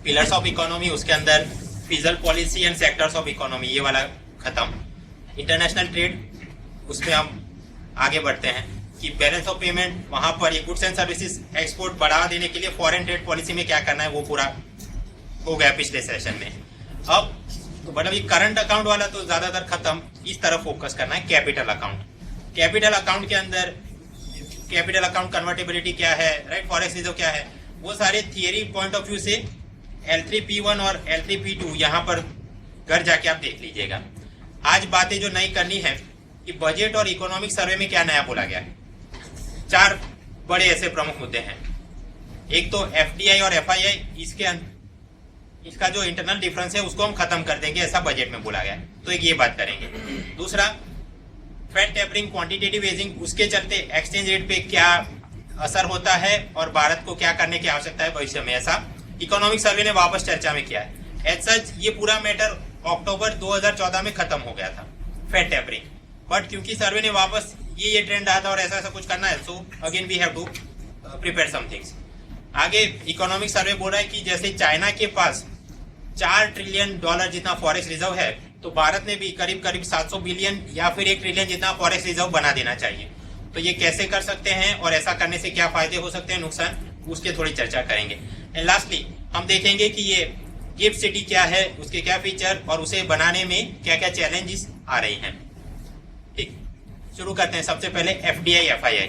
Pillars of economy, उसके अंदर fizzle policy and sectors of economy, ये वाला खत्म। इंटरनेशनल ट्रेड, उसमें हम आगे बढ़ते हैं कि बैलेंस ऑफ पेमेंट, वहां पर ये गुड्स एंड सर्विसेज एक्सपोर्ट बढ़ावा देने के लिए फॉरेन ट्रेड पॉलिसी में क्या करना है वो पूरा हो गया पिछले सेशन में। अब तो मतलब ये करंट अकाउंट वाला तो ज्यादातर खत्म, इस तरफ फोकस करना है कैपिटल अकाउंट। कैपिटल अकाउंट के अंदर कैपिटल अकाउंट कन्वर्टेबिलिटी क्या है, राइट, फॉरेक्स रिजर्व क्या है, वो सारे थियरी पॉइंट ऑफ व्यू से L3P1 और L3P2 यहाँ पर घर जाके आप देख लीजिएगा। आज बातें जो नई करनी है कि बजट और इकोनॉमिक सर्वे में क्या नया बोला गया है। 4 बड़े ऐसे प्रमुख मुद्दे हैं। एक तो FDI और FII, इसका जो इंटरनल डिफरेंस है उसको हम खत्म कर देंगे, ऐसा बजट में बोला गया है, तो एक ये बात करेंगे। दूसरा, फेड टेपरिंग, क्वांटिटेटिव ईजिंग, उसके चलते एक्सचेंज रेट पे क्या असर होता है और भारत को क्या करने की आवश्यकता है भविष्य में, ऐसा इकोनॉमिक सर्वे ने वापस चर्चा में किया है। एज सच ये पूरा मैटर अक्टूबर 2014 में खत्म हो गया था, फेड टेपरिंग, बट क्योंकि सर्वे ने वापस ये ट्रेंड आया था और ऐसा कुछ करना है, so again we have to prepare some things. आगे इकोनॉमिक सर्वे बोल रहा है कि जैसे चाइना के पास $4 ट्रिलियन जितना फॉरेक्स रिजर्व है, तो भारत ने भी करीब करीब 700 बिलियन या फिर 1 ट्रिलियन जितना फॉरेक्स रिजर्व बना देना चाहिए। तो ये कैसे कर सकते हैं और ऐसा करने से क्या फायदे हो सकते हैं, नुकसान, उसके थोड़ी चर्चा करेंगे। एंड लास्टली हम देखेंगे कि ये गिफ्ट सिटी क्या है, उसके क्या फीचर और उसे बनाने में क्या क्या चैलेंजेस आ रही हैं। ठीक, शुरू करते हैं। सबसे पहले FDI FII,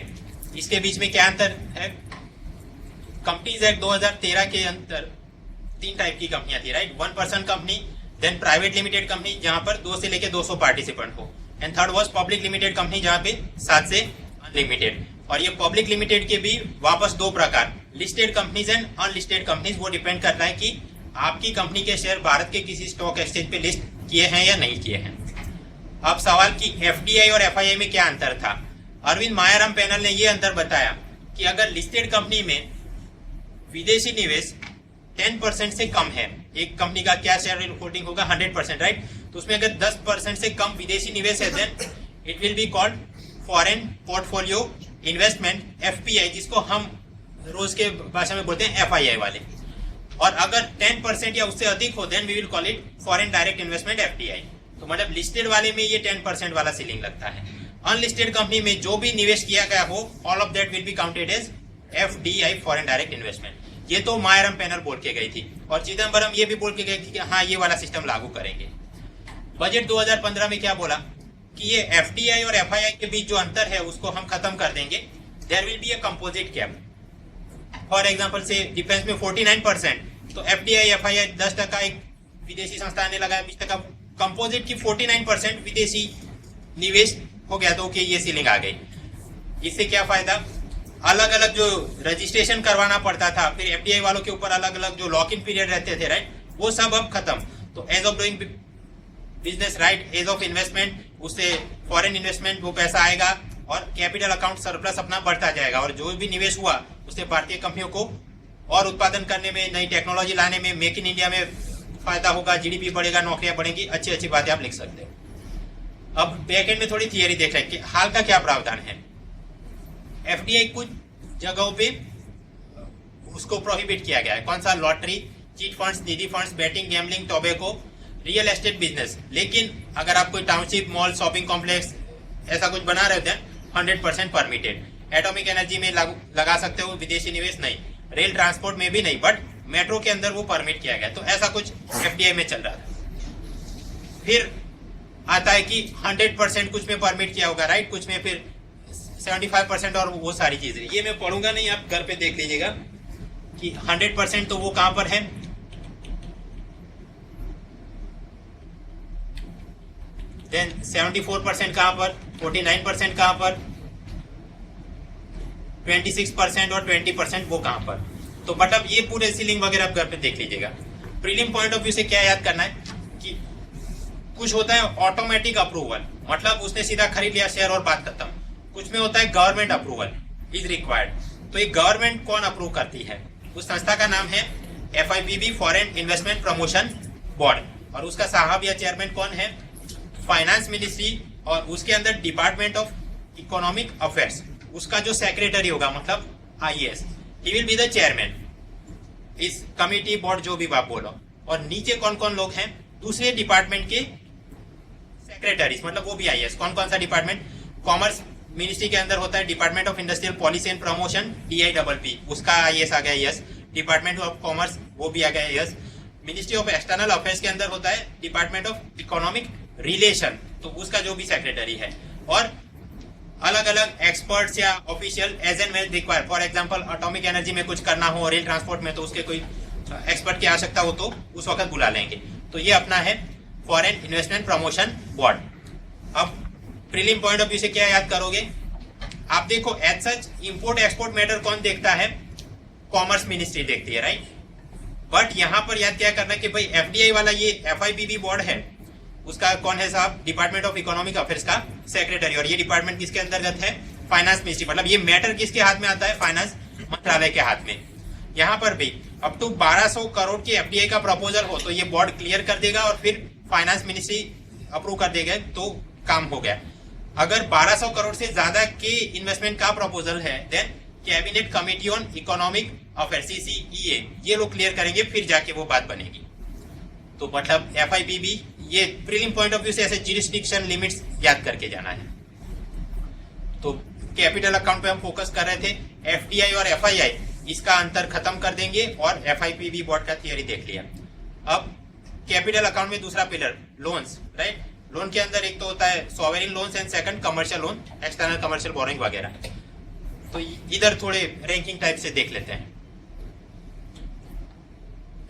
इसके बीच में क्या अंतर है। कंपनीज एक्ट 2013 के अंदर 3 टाइप की कंपनियां थी, right, 1 person company, then private limited company जहां पर 2 से लेके 200 पार्टिसिपेंट हो, and third was public limited company जहां पे 7 से अनलिमिटेड। और ये पब्लिक लिमिटेड के भी वापस 2 प्रकार, listed companies and unlisted companies. वो डिपेंड करता है कि आपकी कंपनी के शेयर भारत के किसी स्टॉक एक्सचेंज पे लिस्ट किए हैं या नहीं किए हैं। अब सवाल कि FDI और FII में क्या अंतर था। अरविंद मायाराम पैनल ने ये अंतर बताया कि अगर लिस्टेड कंपनी में विदेशी निवेश 10% से कम है, एक कंपनी का क्या शेयर होल्डिंग होगा 100%, राइट, तो उसमें अगर 10% से कम विदेशी निवेश है, then it will be called foreign portfolio investment, FPI, जिसको हम रोज के भाषा में बोलते हैं FII वाले। और अगर 10% या उससे अधिक हो, then we will call it foreign direct investment, FDI। तो मतलब लिस्टेड वाले में ये 10% वाला सीलिंग लगता है। अनलिस्टेड कंपनी में जो भी निवेश किया गया हो, all of that will be counted as FDI, foreign direct investment. ये तो मायाराम पैनल बोल के गई थी और चिदम्बरम ये भी बोल के गई थी कि हाँ ये वाला सिस्टम लागू करेंगे। बजट 2015 में क्या बोला कि ये FDI और FII के बीच जो अंतर है उसको हम खत्म कर देंगे। There will be a composite cap. For example से डिफेंस में 49%, तो FDI FII 10% एक विदेशी संस्था ने लगाया, 20%, कंपोजिट की 49% विदेशी निवेश हो गया, तो ये सीलिंग आ गई। इससे क्या फायदा, अलग अलग जो रजिस्ट्रेशन करवाना पड़ता था, फिर FDI वालों के ऊपर अलग अलग जो लॉक इन पीरियड रहते थे, राइट, वो सब अब खत्म। तो ease of doing business, right, ease of investment, उससे फॉरेन इन्वेस्टमेंट वो पैसा आएगा और कैपिटल अकाउंट सरप्लस अपना बढ़ता जाएगा, और जो भी निवेश हुआ उससे भारतीय कंपनियों को और उत्पादन करने में, नई टेक्नोलॉजी लाने में, मेक इन इंडिया में फायदा होगा, GDP बढ़ेगा, नौकरियां बढ़ेंगी, अच्छी अच्छी बातें आप लिख सकते हो। अब बैकएंड में थोड़ी थियरी देख रहे हैं कि हाल का क्या प्रावधान है। FDI कुछ जगहों पे उसको प्रोहिबिट किया गया है। कौन सा, lottery, chit funds, nidhi funds, betting, gambling, tobacco, real estate business. लेकिन अगर आप कोई टाउनशिप, मॉल, शॉपिंग कॉम्प्लेक्स ऐसा कुछ बना रहे होते हैं, 100% परमिटेड। एटॉमिक एनर्जी में लगा सकते हो, विदेशी निवेश नहीं। रेल ट्रांसपोर्ट में भी नहीं, बट मेट्रो के अंदर वो परमिट किया गया। तो ऐसा कुछ FDI में चल रहा था। फिर आता है कि 100% कुछ में परमिट किया होगा, राइट, कुछ में फिर 75% और वो सारी चीजें। ये मैं पढ़ूंगा नहीं, आप घर पे देख लीजिएगा कि 100% तो वो कहां पर है। देन 74% कहां पर, 49% कहां पर, 26% और 20% वो कहां पर। तो मतलब ये पूरे सीलिंग वगैरह आप घर पे देख लीजिएगा। प्रीलिम पॉइंट ऑफ व्यू से क्या याद करना है कि कुछ होता है ऑटोमेटिक अप्रूवल, मतलब उसने सीधा खरीद लिया शेयर और बात खत्म। कुछ में होता है गवर्नमेंट अप्रूवल इज रिक्वायर्ड। तो ये गवर्नमेंट कौन अप्रूव करती है, उस संस्था का नाम है FIPB, foreign investment promotion board, और उसका साहब या चेयरमैन कौन है, फाइनेंस मिनिस्ट्री, और उसके अंदर डिपार्टमेंट ऑफ इकोनॉमिक अफेयर्स, उसका जो सेक्रेटरी होगा मतलब IAS, he will be the chairman. इस कमिटी बोर्ड जो भी आप बोलो, और नीचे कौन कौन लोग हैं, दूसरे डिपार्टमेंट के सेक्रेटरीज, मतलब वो भी आईएएस। कौन कौन सा डिपार्टमेंट, कॉमर्स मिनिस्ट्री के अंदर होता है department of industrial policy and promotion, DIPP, उसका आईएएस आ गया यस। डिपार्टमेंट ऑफ कॉमर्स वो भी आ गया yes. Ministry of external affairs के अंदर होता है डिपार्टमेंट ऑफ इकोनॉमिक रिलेशन, तो उसका जो भी सेक्रेटरी है। और अलग अलग एक्सपर्ट्स या official as and when require, for example atomic energy में कुछ करना हो, रेल ट्रांसपोर्ट में, तो उसके कोई एक्सपर्ट की आवश्यकता हो तो उस वक्त बुला लेंगे। तो ये अपना है फॉरेन इन्वेस्टमेंट प्रमोशन बोर्ड। अब प्रीलिम पॉइंट ऑफ व्यू से क्या याद करोगे आप, देखो as such import export matter कौन देखता है, कॉमर्स मिनिस्ट्री देखती है, राइट। बट यहां पर याद क्या करना है कि भाई FDI वाला ये FIPB बोर्ड है, उसका कौन है साहब, डिपार्टमेंट ऑफ इकोनॉमिक अफेयर्स का सेक्रेटरी। और ये डिपार्टमेंट किसके अंतर्गत है, फाइनेंस मिनिस्ट्री, मतलब ये मैटर किसके हाथ में आता है, फाइनेंस मंत्रालय के हाथ में। यहाँ पर भी अप टू 1200 करोड़ की FDI का प्रपोजल हो तो ये बोर्ड क्लियर कर देगा और फिर फाइनेंस मिनिस्ट्री अप्रूव कर देगा, तो काम हो गया। अगर 1200 करोड़ से ज्यादा के इन्वेस्टमेंट का प्रपोजल है, then cabinet committee on economic affairs CCEA, ये लोग क्लियर करेंगे, फिर जाके वो बात बनेगी। तो मतलब FIPB, ये प्रीलिम पॉइंट ऑफ व्यू से ऐसे जुरिस्डिक्शन लिमिट्स याद करके जाना है। तो कैपिटल अकाउंट पे हम फोकस कर रहे थे, FDI और FII इसका अंतर खत्म कर देंगे और FIPB बोर्ड का थियरी देख लिया। अब कैपिटल अकाउंट में दूसरा पिलर लोन्स, राइट। लोन के अंदर एक तो होता है sovereign loans and second commercial loan, external commercial borrowing वगैरह। तो इधर थोड़े रैंकिंग टाइप से देख लेते हैं।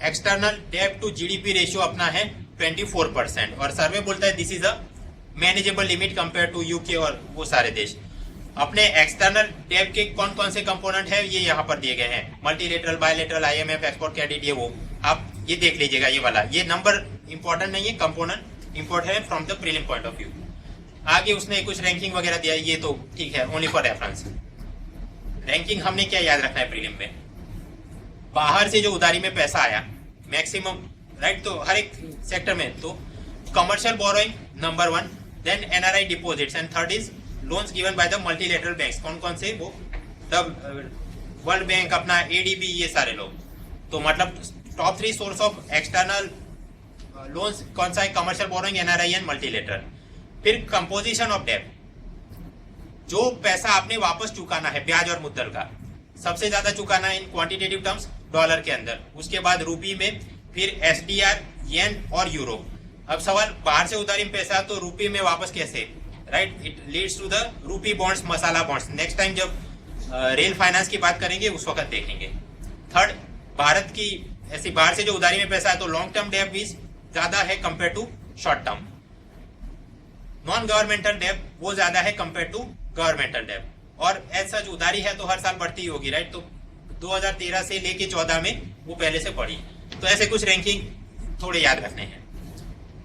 External debt to GDP ratio अपना है 24% और सर्वे बोलता है this is a manageable limit compare to UK और वो सारे देश। अपने एक्सटर्नल डेट के कौन कौन से कंपोनेंट है ये यहाँ पर दिए गए हैं, multilateral, bilateral, IMF, export credit, ये वो आप ये देख लीजिएगा। ये वाला ये नंबर इंपॉर्टेंट नहीं है, कंपोनेंट इंपॉर्टेंट है from the prelim point of view. आगे उसने कुछ रैंकिंग वगैरह दिया, ये तो ठीक है, ओनली फॉर रेफरेंस। रैंकिंग हमने क्या याद रखना है प्रीलिम में, बाहर से जो उधारी में पैसा आया मैक्सिमम, राइट। तो हर एक सेक्टर में तो commercial borrowing number 1, then NRI deposits and third is loans given by the multilateral banks. कौन कौन से, वो द वर्ल्ड बैंक, अपना ADB, ये सारे लोग। तो मतलब top 3 source of external loans कौन सा है, commercial borrowing, NRI and multilateral. फिर कंपोजिशन ऑफ डेट, जो पैसा आपने वापस चुकाना है ब्याज और मुद्दल का, सबसे ज्यादा चुकाना है इन क्वांटिटेटिव टर्म्स डॉलर के अंदर, उसके बाद रूपी में, फिर SDR, येन और यूरो। अब सवाल, बाहर से उधारी में पैसा तो रूपी में वापस कैसे, right. It leads to the rupee bonds, masala bonds. Next time जब रेल फाइनेंस की बात करेंगे उस वक्त देखेंगे। थर्ड, भारत की ऐसी बाहर से जो उधारी में पैसा है तो लॉन्ग टर्म डेट भी ज्यादा है compare to short term. Non governmental debt वो ज्यादा है कंपेयर टू गवर्नमेंटल डेट। और एज सच उधारी है तो हर साल बढ़ती ही होगी, राइट। तो 2013 से लेके 14 में वो पहले से बढ़ी। तो ऐसे कुछ रैंकिंग थोड़े याद रखने हैं,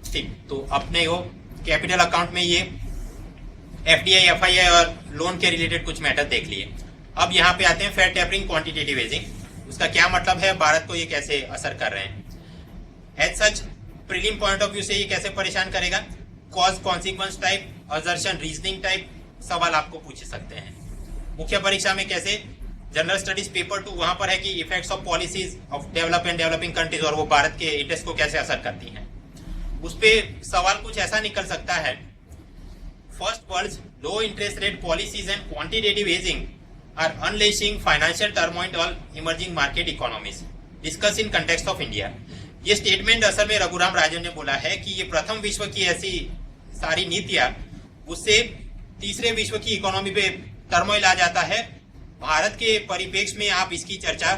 ठीक। तो अपने वो कैपिटल अकाउंट में ये FDI, FII और लोन के रिलेटेड कुछ मैटर देख लिए। अब यहाँ पे आते हैं फेयर टेपरिंग, क्वांटिटेटिव इजिंग। उसका क्या मतलब है, भारत को ये कैसे असर कर रहे हैं। As such prelim point of view से ये कैसे परेशान करेगा, cause consequence type, assertion, reasoning type सवाल आपको पूछ सकते हैं। मुख्य परीक्षा में कैसे, जनरल स्टडीज पेपर 2 वहां पर है कि effects of policies of developing countries, और वो भारत के इंटरेस्ट को कैसे असर करती हैं। उस पे सवाल कुछ ऐसा निकल सकता है, first world low interest rate policies and quantitative easing are unleashing financial turmoil on emerging market economies, discuss in context of India. ये स्टेटमेंट असल में रघुराम राजन ने बोला है कि ये प्रथम विश्व की ऐसी सारी नीतियां, उससे तीसरे विश्व की इकोनॉमी पे टर्मोइल आ जाता है, भारत के परिप्रेक्ष्य में आप इसकी चर्चा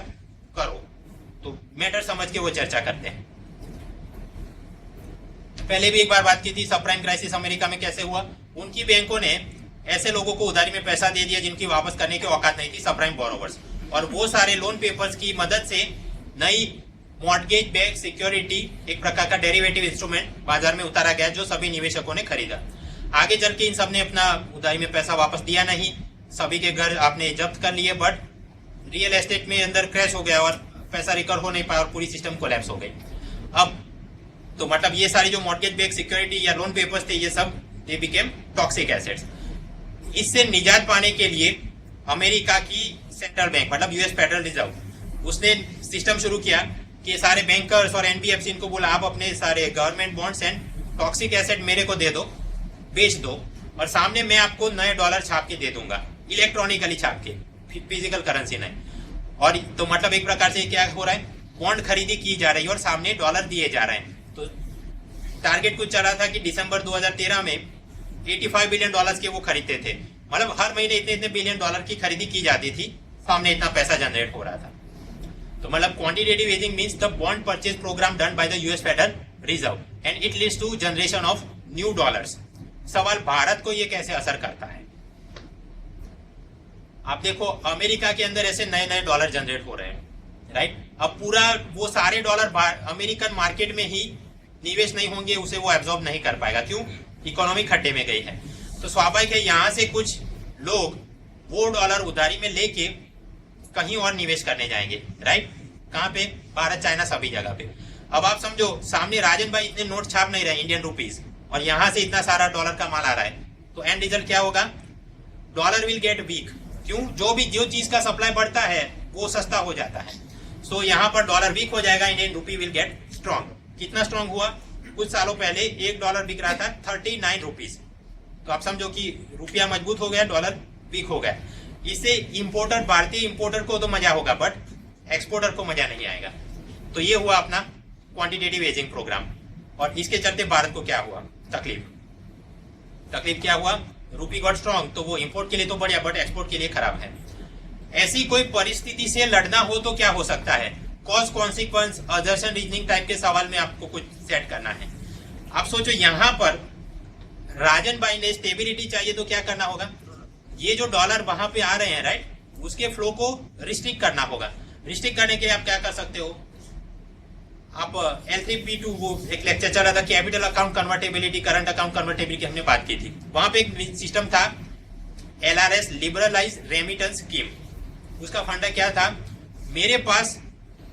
करो। तो मैटर समझ के वो चर्चा करते हैं। पहले भी एक बार बात की थी, सबप्राइम क्राइसिस अमेरिका में कैसे हुआ। उनकी बैंकों ने ऐसे लोगों को उधारी में पैसा दे दिया जिनकी वापस करने की औकात नहीं थी, सबप्राइम बोरोवर्स, और वो सारे लोन पेपर्स की मदद से नई मॉर्टगेज बैक्ड सिक्योरिटी, एक प्रकार का डेरिवेटिव इंस्ट्रूमेंट बाजार में उतारा गया जो सभी निवेशकों ने खरीदा। आगे चल के इन सब ने अपना उधारी में पैसा वापस दिया नहीं, सभी के घर आपने जब्त कर लिए, बट रियल एस्टेट में अंदर क्रैश हो गया और पैसा रिकवर हो नहीं पाया और पूरी सिस्टम कोलैप्स हो गई। अब तो मतलब ये सारी जो मॉर्टगेज बैक्ड सिक्योरिटी या लोन पेपर्स थे, ये सब दे बिकेम टॉक्सिक एसेट्स। इससे निजात पाने के लिए अमेरिका की सेंट्रल बैंक, मतलब US फेडरल रिजर्व, उसने सिस्टम शुरू किया कि सारे बैंकर्स और एनबीएफसी इनको बोला आप अपने सारे government bonds and toxic asset मेरे को दे दो, बेच दो, और सामने मैं आपको नए डॉलर छाप के दे दूंगा, इलेक्ट्रॉनिकली छाप के, फिजिकल करेंसी नहीं। और तो मतलब एक प्रकार से क्या हो रहा है, बॉन्ड खरीदी की जा रही है और सामने डॉलर दिए जा रहे हैं। तो टारगेट कुछ चला था कि दिसंबर 2013 में 85 बिलियन डॉलर्स के वो खरीदते थे, मतलब हर महीने इतने इतने बिलियन डॉलर की खरीदी की जाती थी, सामने इतना पैसा जनरेट हो रहा था। तो मतलब quantitative easing means the bond purchase program done by the US Federal Reserve and it leads to generation of new dollars. सवाल भारत को ये कैसे असर करता है? आप देखो अमेरिका के अंदर ऐसे नए नए डॉलर जनरेट हो रहे हैं, राइट। अब पूरा वो सारे डॉलर अमेरिकन मार्केट में ही निवेश नहीं होंगे, उसे वो एब्जॉर्ब नहीं कर पाएगा। क्यों? इकोनॉमी खड्डे में गई है। तो स्वाभाविक है यहाँ से कुछ लोग वो डॉलर उधारी में लेके कहीं और निवेश करने जाएंगे, राइट। कहाँ पे? भारत, चाइना, सभी जगह पे। अब आप समझो सामने राजन भाई इतने नोट छाप नहीं रहे इंडियन रुपीज, और यहाँ से इतना सारा डॉलर का माल आ रहा है, तो एंड रिजल्ट क्या होगा? Dollar will get weak. क्यों? जो चीज का सप्लाई बढ़ता है वो सस्ता हो जाता है। सो यहाँ पर डॉलर वीक हो जाएगा, Indian rupee will get strong. कितना स्ट्रॉन्ग हुआ? कुछ सालों पहले $1 बिक रहा था 39 रुपीज। तो आप समझो कि रुपया मजबूत हो गया, डॉलर वीक हो गया। इससे इंपोर्टर, भारतीय इंपोर्टर को तो मजा होगा, बट एक्सपोर्टर को मजा नहीं आएगा। तो ये हुआ अपना क्वांटिटेटिव ईजिंग प्रोग्राम। और इसके चलते भारत को क्या हुआ? तकलीफ क्या हुआ? रुपी गॉट स्ट्रॉन्ग, तो वो इंपोर्ट के लिए तो बढ़िया, बट एक्सपोर्ट के लिए खराब है। ऐसी कोई परिस्थिति से लड़ना हो तो क्या हो सकता है? कॉज कॉन्सिक्वेंस अजर्शन रीजनिंग टाइप के सवाल में आपको कुछ सेट करना है। आप सोचो यहाँ पर राजन भाई ने स्टेबिलिटी चाहिए तो क्या करना होगा? ये जो डॉलर वहां पे आ रहे हैं, राइट, उसके फ्लो को रिस्ट्रिक्ट करना होगा। रिस्ट्रिक्ट करने के लिए आप क्या कर सकते हो? आप L3P2 वो एक लेक्चर चल रहा था, capital account convertibility, current account convertibility, हमने बात की थी। वहां पे एक सिस्टम था LRS, लिबरलाइज रेमिटेंस स्कीम। उसका फंडा क्या था? मेरे पास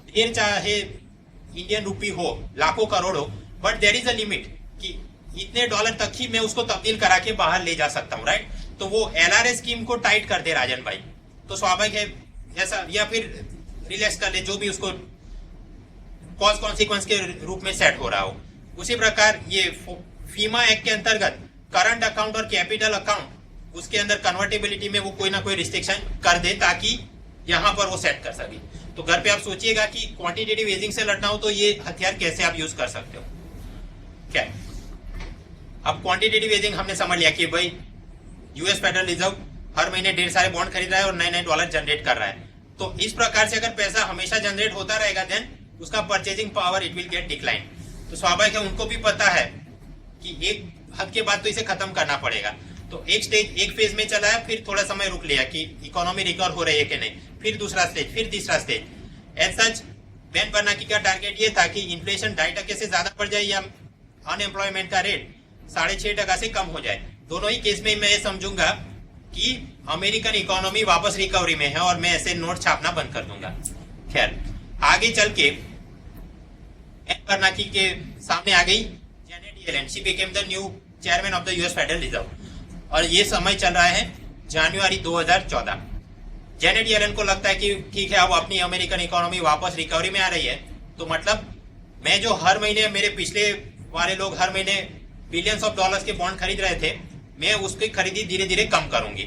ढेर चाहे इंडियन रुपी हो, लाखों करोड़ हो, but there is a limit कि इतने डॉलर तक ही मैं उसको तब्दील करा के बाहर ले जा सकता हूँ, राइट। तो वो LRS स्कीम को टाइट कर दे राजन भाई, तो स्वाभाविक है ऐसा, या फिर रिलैक्स कर ले, जो भी उसको कॉज कॉन्सिक्वेंस के रूप में सेट हो रहा हो। उसी प्रकार ये फीमा एक्ट के अंतर्गत करंट अकाउंट और कैपिटल अकाउंट, उसके अंदर कन्वर्टेबिलिटी में वो कोई ना कोई रिस्ट्रिक्शन कर दे ताकि यहां पर वो सेट कर सके। तो घर पे आप सोचिएगा कि क्वांटिटेटिव ईजिंग से लड़ना हो तो ये हथियार कैसे आप यूज कर सकते हो। क्या अब क्वांटिटेटिव ईजिंग हमने समझ लिया कि भाई यूएस फेडरल रिजर्व हर महीने ढेर सारे बॉन्ड खरीद रहा है और नए नए डॉलर जनरेट कर रहा है। तो इस प्रकार से अगर पैसा हमेशा जनरेट होता रहेगा, देन उसका purchasing power it will get decline. तो स्वाभाविक है उनको भी पता है कि एक हद के बाद तो इसे खत्म करना पड़ेगा। तो एक स्टेज, एक फेज में चला है, फिर थोड़ा समय रुक लिया कि इकोनॉमी रिकवर हो रही है कि नहीं, फिर दूसरा स्टेज, फिर तीसरा स्टेज। एज सच बैन बर्नार्की का टारगेट ये था कि इन्फ्लेशन 2.5% से ज्यादा बढ़ जाए या अनएम्प्लॉयमेंट का रेट 6.5% से कम हो जाए। दोनों ही केस में मैं ये समझूंगा कि अमेरिकन इकोनॉमी वापस रिकवरी में है और मैं ऐसे नोट छापना बंद कर दूंगा। खैर आगे चल के बैन बर्नार्की के सामने आ गई Janet Yellen, she became the new chairman of the US Federal reserve, और ये समय चल रहा है जनवरी 2014। जेनेट येलेन को लगता है कि ठीक है अब अपनी अमेरिकन इकोनॉमी वापस रिकवरी में आ रही है, तो मतलब मैं जो हर महीने, मेरे पिछले वाले लोग हर महीने बिलियंस ऑफ डॉलर्स के बॉन्ड खरीद रहे थे, मैं उसकी खरीदी धीरे धीरे कम करूंगी,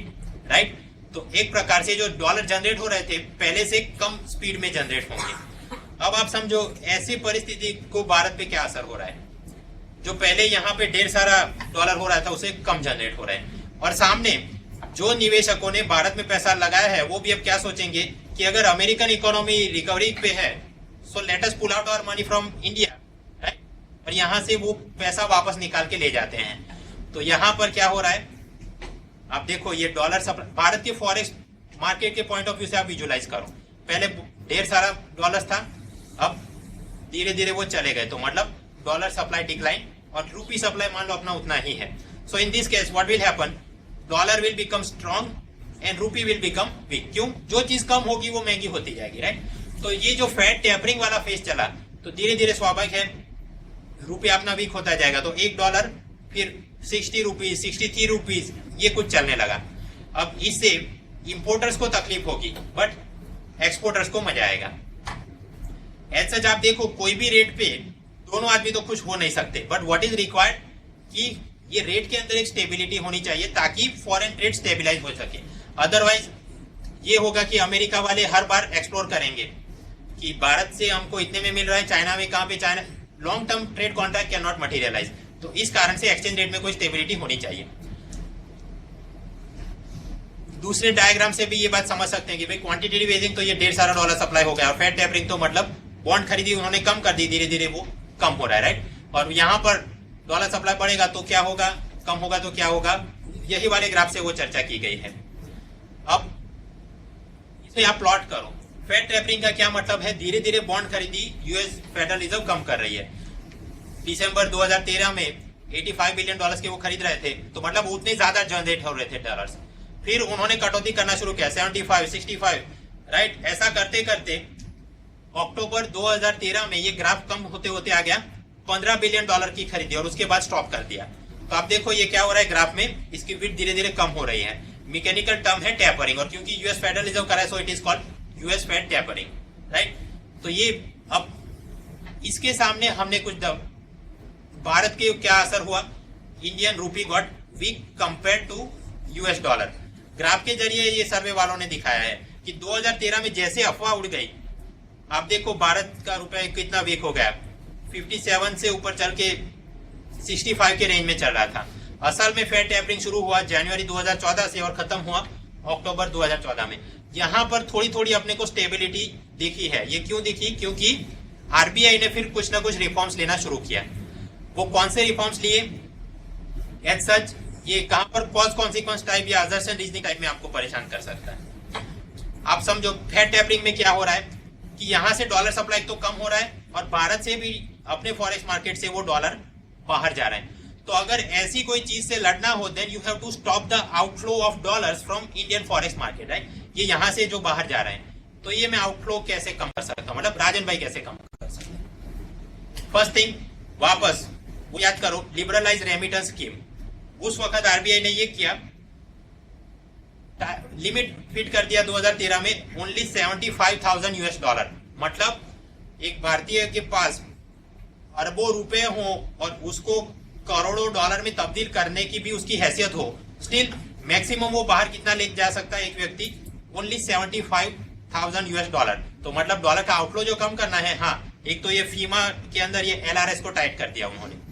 राइट। तो एक प्रकार से जो डॉलर जनरेट हो रहे थे पहले से कम स्पीड में जनरेट होंगे। अब आप समझो ऐसी परिस्थिति को भारत पे क्या असर हो रहा है? जो पहले यहाँ पे ढेर सारा डॉलर हो रहा था उसे कम जनरेट हो रहा है, और सामने जो निवेशकों ने भारत में पैसा लगाया है वो भी अब क्या सोचेंगे कि अगर अमेरिकन इकोनॉमी रिकवरी पे है, so let us pull out our money from India, right, और यहाँ से वो पैसा वापस निकाल के ले जाते हैं। तो यहाँ पर क्या हो रहा है? आप देखो ये डॉलर सप्लाई, भारत के फॉरेक्स मार्केट के पॉइंट ऑफ व्यू से आप विजुलाइज करो, पहले ढेर सारा डॉलर था, अब धीरे धीरे वो चले गए, तो मतलब डॉलर सप्लाई डिक्लाइन और रूपी सप्लाई मान लो अपना उतना ही है। So in this case what will happen? Dollar will become strong and rupee will become weak. क्यों? जो चीज कम होगी वो महंगी होती जाएगी, राइट। तो ये जो फेड टेपरिंग वाला फेज चला, तो धीरे धीरे स्वाभाविक है रुपया अपना वीक होता जाएगा, तो $1 फिर 60 रुपीज, 63 रुपीज, ये कुछ चलने लगा। अब इससे इंपोर्टर्स को तकलीफ होगी बट एक्सपोर्टर्स को मजा आएगा। ऐसा सच आप देखो कोई भी रेट पे दोनों आदमी तो खुश हो नहीं सकते, बट व्हाट इज रिक्वायर्ड कि ये रेट के अंदर एक स्टेबिलिटी होनी चाहिए ताकि फॉरेन ट्रेड स्टेबिलाईज हो सके। अदरवाइज ये होगा कि अमेरिका वाले हर बार एक्सप्लोर करेंगे कि भारत से हमको इतने में मिल रहा है, चाइना में कहां पे, China long term trade contract can not materialise. तो इस कारण से एक्सचेंज रेट में कोई स्टेबिलिटी होनी चाहिए। दूसरे डायग्राम से भी ये बात समझ सकते हैं कि भाई क्वांटिटेटिव ईजिंग तो ये ढेर सारा डॉलर सप्लाई हो गया, और फेड टेपरिंग तो मतलब बॉन्ड खरीदी उन्होंने कम कर दी, धीरे धीरे वो कम हो रहा है, राइट। और यहाँ पर डॉलर सप्लाई बढ़ेगा तो क्या होगा, कम होगा तो क्या होगा, यही वाले ग्राफ से वो चर्चा की गई है। अब इसमें आप प्लॉट करो फेड टेपरिंग का क्या मतलब है। धीरे धीरे बॉन्ड खरीदी यूएस फेडरल रिजर्व कम कर रही है। दिसंबर 2013 में 85 बिलियन डॉलर्स के वो खरीद रहे थे, तो मतलब उतने ज्यादा जनरेट हो रहे थे डॉलर्स। फिर उन्होंने कटौती करना शुरू किया 75, 65, राइट। ऐसा करते करते अक्टूबर 2013 में ये ग्राफ कम होते होते आ गया 15 बिलियन डॉलर की खरीदी, और उसके बाद स्टॉप कर दिया। तो आप देखो ये क्या हो रहा है ग्राफ में, इसकी विड्थ धीरे धीरे कम हो रही है। मैकेनिकल टर्म है टेपरिंग, और क्योंकि यूएस फेडरल रिजर्व कर रहा है so it is called US Fed tapering, right. तो ये अब इसके सामने हमने कुछ भारत के क्या असर हुआ, Indian rupee got weak compare to US dollar. Graph के जरिए ये सर्वे वालों ने दिखाया है कि 2013 में जैसे अफवाह उड़ गई, आप देखो भारत का रुपए कितना वीक हो गया, 57 से ऊपर चल के 65 के रेंज में चल रहा था। असल में फेड टेपरिंग शुरू हुआ जनवरी 2014 से और खत्म हुआ अक्टूबर 2014 में। यहाँ पर थोड़ी थोड़ी अपने को स्टेबिलिटी दिखी है। ये क्यों दिखी, क्योंकि आरबीआई ने फिर कुछ ना कुछ रिफॉर्म्स लेना शुरू किया। वो कौन से रिफॉर्म्स लिए, एज सच ये कहां पर कॉज कॉन्सिक्वेंस टाइप या अजर्शन रीजनिंग टाइप में आपको परेशान कर सकता है। आप समझो फेड टेपरिंग में क्या हो रहा है कि यहां से डॉलर सप्लाई तो कम हो रहा है, और भारत से भी अपने फॉरेक्स मार्केट से वो डॉलर बाहर जा रहे हैं। तो अगर ऐसी कोई चीज से लड़ना हो, then you have to stop the outflow of dollars from Indian forex market, right. ये यहां से जो बाहर जा रहे हैं, तो ये मैं आउटफ्लो कैसे कम कर सकता हूं, मतलब राजन भाई कैसे कम कर सकते हैं। फर्स्ट थिंग, वापस वो याद करो लिबरलाइज रेमिटेंस स्कीम। उस वक्त आरबीआई ने ये किया, लिमिट फिट कर दिया 2013 में ओनली 75,000 यूएस डॉलर। मतलब एक भारतीय के पास अरबों रुपए हो और उसको करोड़ों डॉलर में तब्दील करने की भी उसकी हैसियत हो, स्टिल मैक्सिमम वो बाहर कितना ले जा सकता है एक व्यक्ति, ओनली 75,000 यूएस डॉलर। तो मतलब डॉलर का आउटफ्लो जो कम करना है, हाँ, एक तो ये फीमा के अंदर ये एलआरएस को टाइट कर दिया उन्होंने।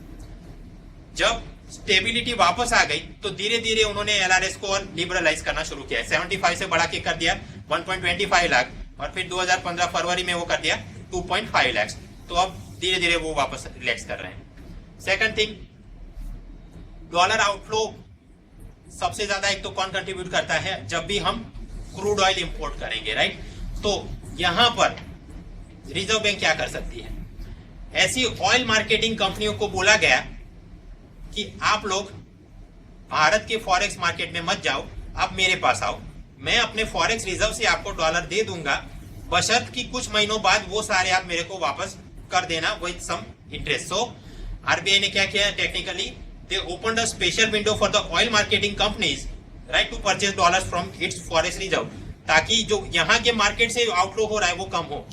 जब स्टेबिलिटी वापस आ गई तो धीरे धीरे उन्होंने एलआरएस को और लिबरलाइज करना शुरू किया। 75 से बढ़ा के कर दिया 1.25 लाख, और फिर 2015 फरवरी में वो कर दिया 2.5 लाख। तो अब धीरे धीरे वो वापस रिलैक्स कर रहे हैं। सेकंड थिंग, डॉलर आउटफ्लो सबसे ज्यादा एक तो कौन कंट्रीब्यूट करता है, जब भी हम क्रूड ऑयल इंपोर्ट करेंगे, राइट। तो यहां पर रिजर्व बैंक क्या कर सकती है, ऐसी ऑयल मार्केटिंग कंपनियों को बोला गया कि आप लोग भारत के फॉरेक्स मार्केट में मत जाओ, आप मेरे पास आओ, मैं अपने फॉरेक्स रिजर्व से आपको डॉलर दे दूंगा, बशर्त कि कुछ महीनों बाद वो सारे आप मेरे को वापस कर देना with some interest. So RBI ने क्या किया, technically they opened a special window for the oil marketing companies, right, to purchase dollars from its forex reserve, ताकि जो यहाँ के मार्केट से आउटफ्लो हो रहा है वो कम हो।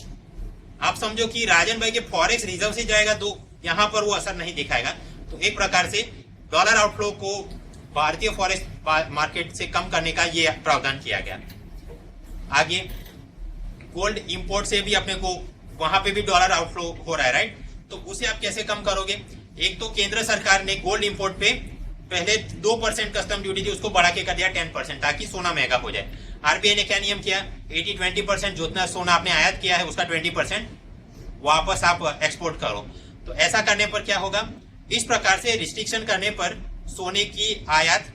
आप समझो कि राजन भाई के फॉरेक्स रिजर्व से जाएगा तो यहाँ पर वो असर नहीं दिखाएगा। तो एक प्रकार से डॉलर आउटफ्लो को भारतीय फॉरेक्स मार्केट से कम करने का ये प्रावधान किया गया। आगे गोल्ड इंपोर्ट से भी अपने को वहां पे भी डॉलर आउटफ्लो हो रहा है, राइट। तो उसे आप कैसे कम करोगे, एक तो केंद्र सरकार ने गोल्ड इंपोर्ट पे पहले 2% कस्टम ड्यूटी थी, उसको बढ़ा के कर दिया 10%, ताकि सोना महंगा हो जाए। आरबीआई ने क्या नियम किया, 80-20% जितना सोना आपने आयात किया है उसका 20% वापस आप एक्सपोर्ट करो। तो ऐसा करने पर क्या होगा, इस प्रकार से रिस्ट्रिक्शन करने पर सोने की आयात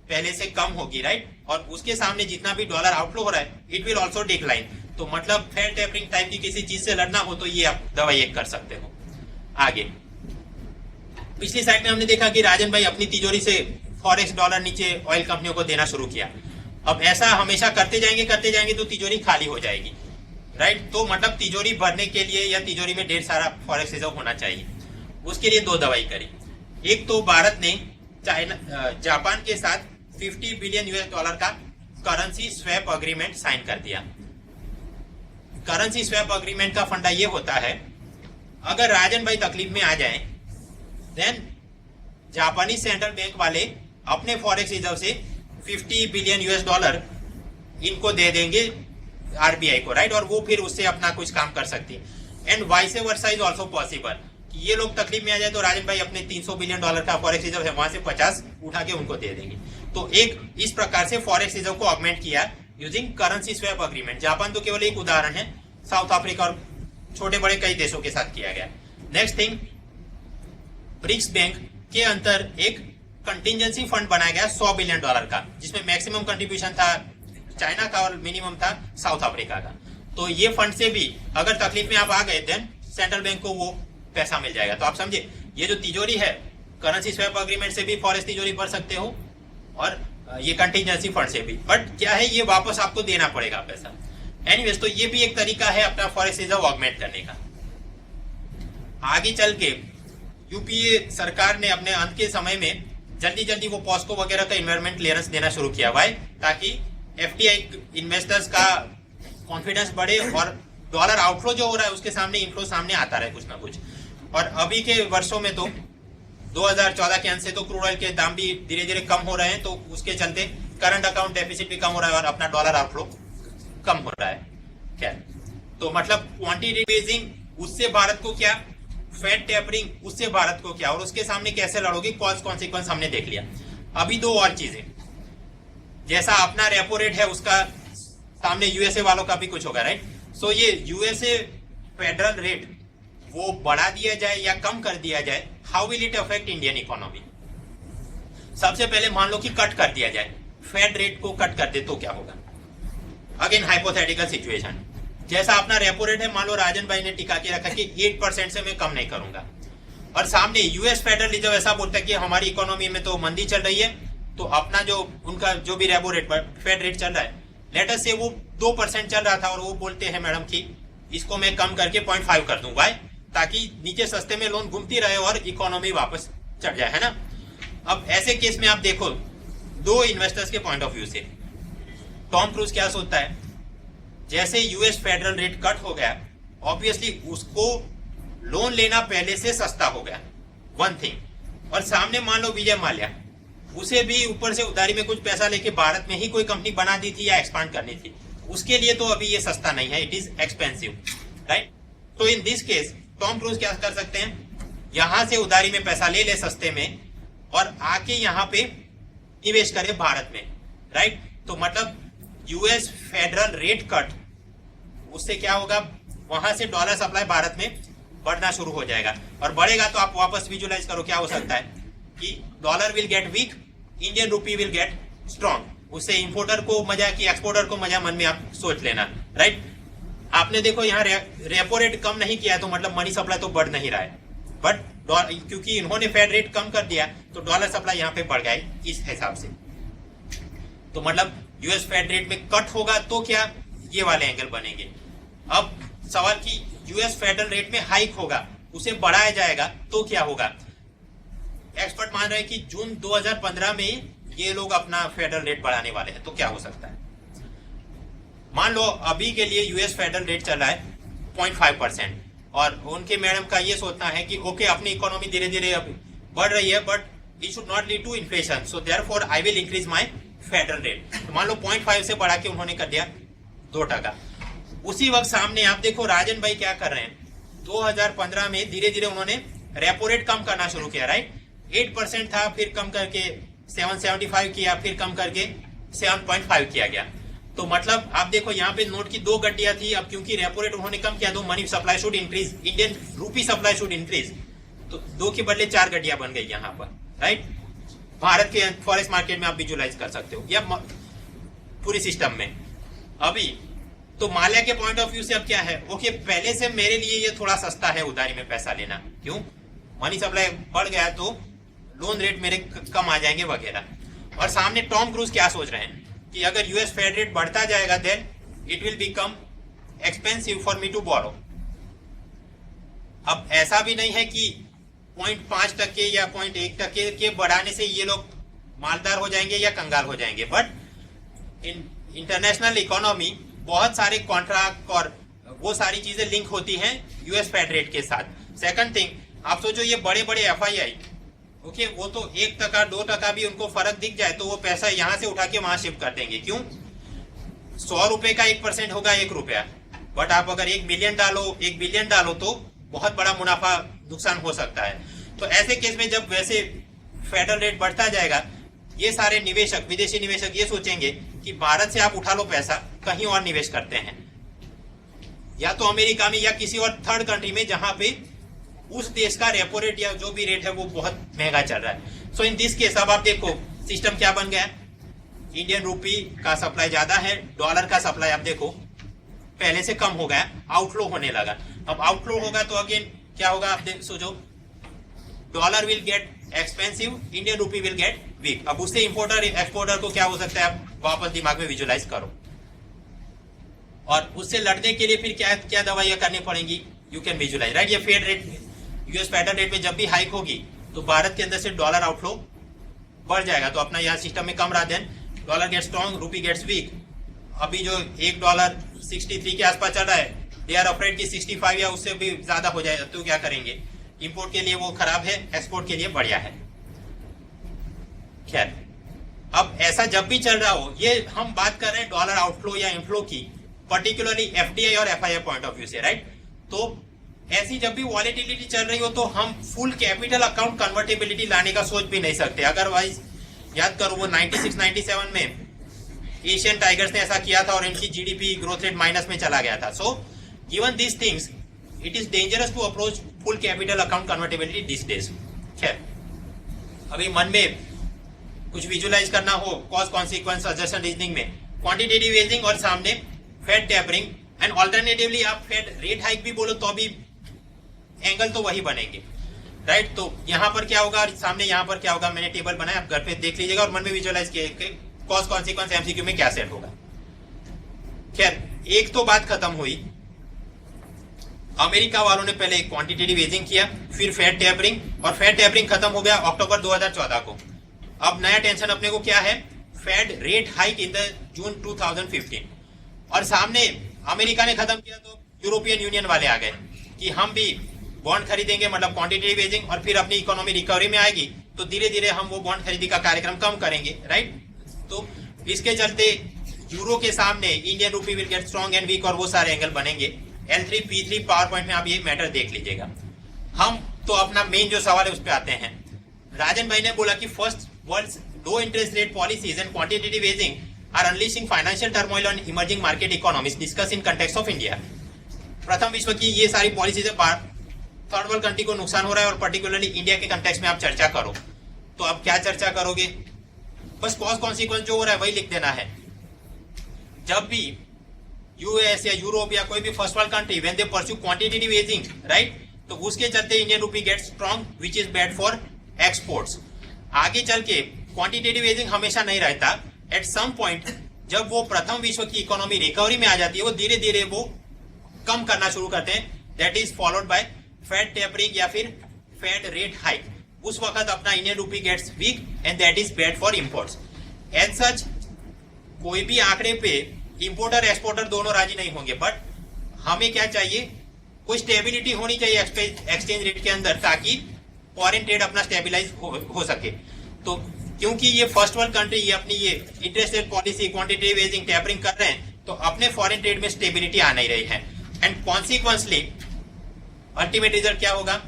पहले से कम होगी, राइट, और उसके सामने जितना भी डॉलर आउटफ्लो हो रहा है इट विल ऑल्सो डिक्लाइन। तो मतलब फेड टेपरिंग टाइप की किसी चीज से लड़ना हो तो ये आप दवाई एक कर सकते हो। आगे पिछली साइड में हमने देखा कि राजन भाई अपनी तिजोरी से फॉरेक्स डॉलर नीचे ऑयल कंपनियों को देना शुरू किया। अब ऐसा हमेशा करते जाएंगे तो तिजोरी खाली हो जाएगी, राइट। तो मतलब तिजोरी भरने के लिए या तिजोरी में ढेर सारा फॉरेक्स रिजर्व होना चाहिए। उसके लिए दो दवाई करी। एक तो भारत ने जापान के साथ 50 बिलियन यूएस डॉलर का करेंसी स्वैप अग्रीमेंट साइन कर दिया। करेंसी स्वैप अग्रीमेंट का फंडा ये होता है, अगर राजन भाई तकलीफ में आ जाएं, देन जापानी सेंट्रल बैंक वाले अपने फॉरेक्स रिजर्व से 50 बिलियन यूएस डॉलर इनको दे देंगे आरबीआई को, राइट, और वो फिर उससे अपना कुछ काम कर सकती है। And vice versa is also possible कि ये लोग तकलीफ में आ जाए तो राजन भाई अपने 300 बिलियन डॉलर का फॉरेक्स रिजर्व है वहां से 50 उठा के उनको दे देंगे। तो एक इस प्रकार से फॉरेक्स रिजर्व को ऑगमेंट किया using currency swap agreement. Japan तो केवल एक उदाहरण है, साउथ अफ्रीका और छोटे बड़े कई देशों के साथ किया गया। नेक्स्ट थिंग, ब्रिक्स बैंक के अंदर एक कंटिजेंसी फंड बनाया गया 100 बिलियन डॉलर का, जिसमें मैक्सिमम कंट्रीब्यूशन था चाइना का और मिनिमम था साउथ अफ्रीका का। तो ये फंड से भी अगर तकलीफ में आप आ गए देन सेंट्रल बैंक को वो पैसा मिल जाएगा। तो आप समझे, ये जो तिजोरी है करेंसी स्वैप अग्रीमेंट से भी फॉरेक्स तिजोरी भर सकते हो और ये कंटिजेंसी फंड से भी, बट क्या है ये वापस आपको देना पड़ेगा पैसा। एनीवेज, तो ये भी एक तरीका है अपना फॉरेक्स रिजर्व ऑगमेंट करने का। आगे चल के यूपीए सरकार ने अपने अंत के समय में जल्दी जल्दी वो पॉस्को वगैरह का इन्वायरमेंट क्लियरेंस देना शुरू किया। वाई? ताकि एफडीआई इन्वेस्टर्स का कॉन्फिडेंस बढ़े और डॉलर आउटफ्लो जो हो रहा है उसके सामने इनफ्लो सामने आता रहे कुछ ना कुछ। और अभी के वर्षों में तो 2014 के अंत से तो क्रूड ऑयल के दाम भी धीरे धीरे कम हो रहे हैं, तो उसके चलते करंट अकाउंट डेफिसिट भी कम हो रहा है और अपना डॉलर आउटफ्लो कम हो रहा है। क्या तो मतलब क्वांटिटेटिव ईजिंग उससे भारत को क्या, फेड टेपरिंग उससे भारत को क्या, और उसके सामने कैसे लड़ोगे, कॉज कॉन्सिक्वेंस हमने देख लिया। अभी दो और चीजें, जैसा अपना रेपो रेट है उसका सामने यूएसए वालों का भी कुछ होगा, राइट। सो ये यूएसए फेडरल रेट वो बढ़ा दिया जाए या कम कर दिया जाए, how will it affect Indian economy. सबसे पहले मान लो कि कट कर दिया जाए, फेड रेट को कट कर दे तो क्या होगा। अगेन हाइपोथेटिकल सिचुएशन, जैसा अपना रेपो रेट है, मान लो राजन भाई ने टिका के रखा कि 8% से मैं कम नहीं करूंगा, और सामने यूएस फेडरल रिजर्व ऐसा बोलता है कि हमारी इकोनॉमी में तो मंदी चल रही है, तो अपना जो उनका जो भी रेपो रेट फेड रेट चल रहा है, लेट अस से वो 2% चल रहा था और वो बोलते हैं मैडम कि इसको मैं कम करके 0.5 कर दूं, वाई? ताकि नीचे सस्ते में लोन घूमती रहे और इकोनॉमी वापस चढ़ जाए, है ना। अब ऐसे केस में आप देखो दो इन्वेस्टर्स के पॉइंट ऑफ व्यू से, टॉम क्रूज क्या सोचता है, जैसे यूएस फेडरल रेट कट हो गया, ऑब्वियसली उसको लोन लेना पहले से सस्ता हो गया, वन थिंग। और सामने मान लो विजय माल्या, उसे भी ऊपर से उधारी में कुछ पैसा लेके भारत में ही कोई कंपनी बना दी थी या एक्सपांड करनी थी, उसके लिए तो अभी ये सस्ता नहीं है, इट इज एक्सपेंसिव, राइट। तो in this case Tom Cruise क्या कर सकते हैं, यहां से उधारी में पैसा ले ले सस्ते में और आके यहां पे निवेश करे भारत में, राइट। तो मतलब यूएस फेडरल रेट कट, उससे क्या होगा, वहां से डॉलर सप्लाई भारत में बढ़ना शुरू हो जाएगा, और बढ़ेगा तो आप वापस विजुलाइज करो क्या हो सकता है कि dollar will get weak, Indian rupee will get strong. उससे इंपोर्टर को मजा कि एक्सपोर्टर को मजा, मन में आप सोच लेना, राइट। आपने देखो यहाँ रेपो रेट कम नहीं किया तो मतलब मनी सप्लाई तो बढ़ नहीं रहा है, बट क्योंकि इन्होंने फेड रेट कम कर दिया तो डॉलर सप्लाई यहाँ पे बढ़ गया इस हिसाब से। तो मतलब यूएस फेड रेट में कट होगा तो क्या, ये वाले एंगल बनेंगे। अब सवाल कि यूएस फेडरल रेट में हाइक होगा, उसे बढ़ाया जाएगा तो क्या होगा। एक्सपर्ट मान रहे हैं कि जून 2015 में ये लोग अपना फेडरल रेट बढ़ाने वाले हैं, तो क्या हो सकता है। मान लो अभी के लिए यूएस फेडरल रेट चल रहा है 0.5%, और उनके मैडम का ये सोचना है कि ओके अपनी इकोनॉमी धीरे धीरे अब बढ़ रही है, but it should not lead to inflation, so therefore I will increase my federal rate. तो मान लो 0.5 से बढ़ा के उन्होंने कर दिया 2%। उसी वक्त सामने आप देखो राजन भाई क्या कर रहे हैं, 2015 में धीरे धीरे उन्होंने रेपो रेट कम करना शुरू किया, राइट। 8% था, फिर कम करके 7.75 किया, फिर कम करके 7.5 किया गया। तो मतलब आप देखो यहाँ पे नोट की 2 गड्डियां थी, अब क्योंकि रेपो रेट उन्होंने कम किया तो money supply should increase, Indian rupee supply should increase, तो 2 के बदले 4 गड्डियां बन गई यहाँ पर, राइट। भारत के फॉरेक्स मार्केट में आप विजुलाइज कर सकते हो या पूरी सिस्टम में। अभी तो माल्या के पॉइंट ऑफ व्यू से अब क्या है, ओके पहले से मेरे लिए ये थोड़ा सस्ता है उधारी में पैसा लेना, क्यों, मनी सप्लाई बढ़ गया तो लोन रेट मेरे कम आ जाएंगे वगैरह। और सामने टॉम क्रूज क्या सोच रहे हैं कि अगर यूएस फेड रेट बढ़ता जाएगा then it will become expensive for me to borrow. अब ऐसा भी नहीं है कि 0.5% या 0.1% के बढ़ाने से ये लोग मालदार हो जाएंगे या कंगाल हो जाएंगे, बट इंटरनेशनल इकोनॉमी बहुत सारे कॉन्ट्रैक्ट और वो सारी चीजें लिंक होती हैं यूएस फेड रेट के साथ। सेकंड थिंग, आप सोचो ये बड़े बड़े एफआईआई, ओके, वो तो 1% 2% भी उनको फर्क दिख जाए तो वो पैसा यहाँ से उठा के वहां शिफ्ट कर देंगे। क्यों? 100 रुपए का 1% होगा 1 रुपया, बट आप अगर 1 मिलियन डालो, 1 बिलियन डालो तो बहुत बड़ा मुनाफा नुकसान हो सकता है। तो ऐसे केस में जब वैसे फेडरल रेट बढ़ता जाएगा, ये सारे निवेशक, विदेशी निवेशक ये सोचेंगे कि भारत से आप उठा लो पैसा, कहीं और निवेश करते हैं, या तो अमेरिका में या किसी और थर्ड कंट्री में जहां पे उस देश का रेपो रेट या जो भी रेट है वो बहुत महंगा चल रहा है। सो इन दिस केस अब आप देखो सिस्टम क्या बन गया है, इंडियन रूपी का सप्लाई ज्यादा है, डॉलर का सप्लाई आप देखो पहले से कम हो गया, आउटफ्लो होने लगा। अब आउटफ्लो होगा तो अगेन क्या होगा, आप सोचो, dollar will get expensive, Indian rupee will get weak. अब उससे इंपोर्टर एक्सपोर्टर को क्या हो सकता है, आप वापस दिमाग में विजुलाइज करो। और उससे लड़ने के लिए फिर क्या क्या दवाइयां करनी पड़ेंगी, यू कैन विजुलाइज, राइट। ये fed rate, US federal rate में जब भी हाइक होगी तो भारत के अंदर से डॉलर आउटफ्लो बढ़ जाएगा, तो अपना यहाँ सिस्टम में कम रहा, देन डॉलर गेट स्ट्रॉन्ग, रूपी गेट्स वीक। अभी जो $1 63 के आसपास चल रहा है, दे आर अफ्रेड की 65 या उससे भी ज्यादा हो जाए, तो क्या करेंगे? इंपोर्ट के लिए वो खराब है, एक्सपोर्ट के लिए बढ़िया है। खैर, अब ऐसा जब भी चल रहा हो, ये हम बात कर रहे हैं डॉलर आउटफ्लो या इनफ्लो की, पर्टिकुलरली एफडीआई और एफआईआई पॉइंट ऑफ व्यू से, राइट। तो ऐसी जब भी वॉलेटिलिटी चल रही हो तो हम फुल कैपिटल अकाउंट कन्वर्टेबिलिटी लाने का सोच भी नहीं सकते। अदरवाइज याद करो वो 96-97 में एशियन टाइगर्स ने ऐसा किया था और इनकी जीडीपी ग्रोथ रेट माइनस में चला गया था। So given this things it is dangerous to approach full capital account convertibility this days. खैर, अभी मन में कुछ विजुलाइज करना हो, कॉज कॉन्सिक्वेंस सजेशन रीजनिंग में क्वांटिटेटिव ईजिंग और सामने फेड टेपरिंग, एंड ऑल्टरनेटिवली आप फेड रेट हाइक भी बोलो तो भी एंगल तो वही बनेंगे, राइट। तो यहाँ पर क्या होगा, सामने यहाँ पर क्या होगा, मैंने टेबल बनाया, आप घर पे देख लीजिएगा और मन में विजुअलाइज किए कॉज कॉन्सिक्वेंस एमसीक्यू में क्या सेट होगा। खैर, एक तो बात खत्म हुई, अमेरिका वालों ने पहले क्वांटिटेटिव ईजिंग किया, फिर फेड टेपरिंग, और फेड टेपरिंग खत्म हो गया अक्टूबर 2014 को। अब नया टेंशन अपने को क्या है, fed rate hike in the June 2015, और सामने अमेरिका ने खत्म किया तो यूरोपियन यूनियन वाले आ गए कि हम भी बॉन्ड खरीदेंगे, मतलब क्वांटिटेटिव ईजिंग, और फिर अपनी इकोनॉमी रिकवरी में आएगी तो धीरे धीरे हम वो बॉन्ड खरीदी का कार्यक्रम कम करेंगे, राइट। तो इसके चलते यूरो के सामने Indian rupee will get strong and weak, और वो सारे एंगल बनेंगे। L3 P3 पावर पॉइंट में आप ये मैटर देख लीजिएगा। हम तो अपना मेन जो सवाल है उस पर आते हैं। राजन भाई ने बोला कि first world low interest rate policies and quantitative easing are unleashing financial turmoil on emerging market economies discuss in context of India. प्रथम विश्व की ये सारी पॉलिसीज थर्ड वर्ल्ड कंट्री को नुकसान हो रहा है, और पर्टिकुलरली इंडिया के कंटेक्स्ट में आप चर्चा करो। तो अब क्या चर्चा करोगे, बस कॉज कॉन्सिक्वेंस जो हो रहा है वही लिख देना है। जब भी यूएस या यूरोप या कोई भी first world country when they pursue quantitative easing, right, तो उसके चलते Indian rupee get strong which is bad for exports. आगे चल के क्वांटिटेटिव ईजिंग हमेशा नहीं रहता, एट सम पॉइंट जब वो प्रथम विश्व की इकोनॉमी रिकवरी में आ जाती है, वो धीरे धीरे वो कम करना शुरू करते हैं, that is followed by fed tapering या फिर फेड रेट हाइक। उस वक्त अपना Indian rupee gets weak and that is bad for imports. As such कोई भी आंकड़े पे इंपोर्टर एक्सपोर्टर दोनों राजी नहीं होंगे, बट हमें क्या चाहिए, कोई स्टेबिलिटी होनी चाहिए एक्सचेंज रेट के अंदर, ताकि फॉरेन ट्रेड अपना स्टेबिलाईज हो सके। तो क्योंकि ये फर्स्ट वर्ल्ड कंट्री ये अपनी ये interest rate policy quantitative easing tapering कर रहे हैं, तो अपने फॉरेन ट्रेड में स्टेबिलिटी आ नहीं रही है, एंड कॉन्सिक्वेंसली अल्टीमेट रिजल्ट क्या होगा,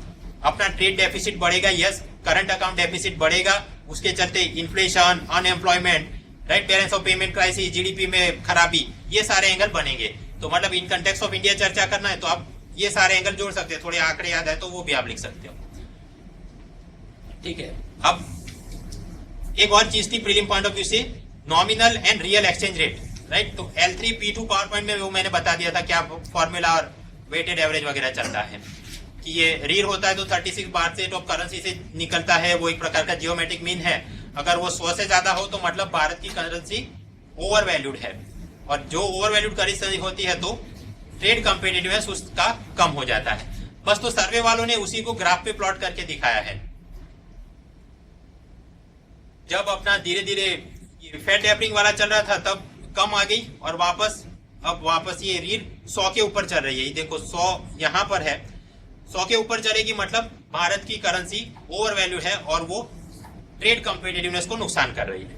अपना ट्रेड डेफिसिट बढ़ेगा, यस, करंट अकाउंट डेफिसिट बढ़ेगा, उसके चलते inflation, unemployment, right, balance of payment crisis, GDP में खराबी, ये सारे एंगल बनेंगे। तो मतलब इन कंटेक्स्ट ऑफ इंडिया चर्चा करना है तो आप ये सारे एंगल जोड़ सकते हैं, थोड़े आंकड़े याद है तो वो भी आप लिख सकते हो, ठीक है। अब एक और चीज थी प्रीलिम पॉइंट ऑफ व्यू से, nominal and real exchange rate, right. तो L3 P2 पावर पॉइंट में वो मैंने बता दिया था क्या फॉर्मूला और वेटेड एवरेज वगैरह चलता है, कि ये रील होता है तो 36 बार से ऑफ करेंसी से निकलता है, वो एक प्रकार का जियोमेट्रिक मीन है। अगर वो 100 से ज्यादा हो तो मतलब भारत की करेंसी ओवर वैल्यूड है, और जो ओवर वैल्यूड करेंसी होती है तो ट्रेड कम्पिटिटिवनेस उसका कम हो जाता है। बस तो सर्वे वालों ने उसी को ग्राफ पे प्लॉट करके दिखाया है। जब अपना धीरे धीरे फेड टेपरिंग वाला चल रहा था तब कम आ गई और वापस अब वापस ये रील 100 के ऊपर चल रही है। ये देखो 100 यहाँ पर है, 100 के ऊपर चलेगी मतलब भारत की करेंसी ओवर वैल्यू है और वो ट्रेड कॉम्पिटिटिवनेस को नुकसान कर रही है।